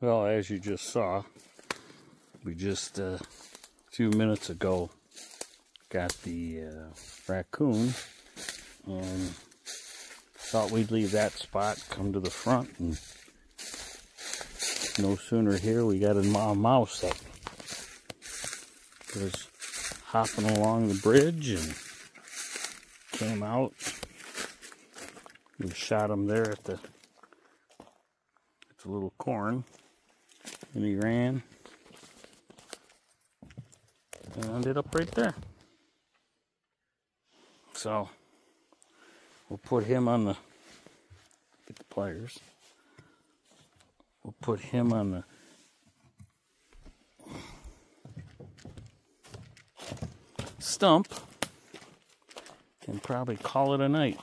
Well, as you just saw, we just a few minutes ago got the raccoon, and thought we'd leave that spot, come to the front, and no sooner here we got a mouse that was hopping along the bridge and came out. We shot him there at the little corn, and he ran and ended up right there. So we'll put him on the, get the pliers, we'll put him on the stump and probably call it a night.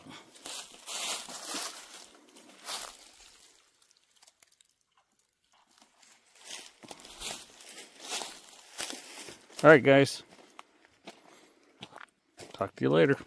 All right, guys. Talk to you later.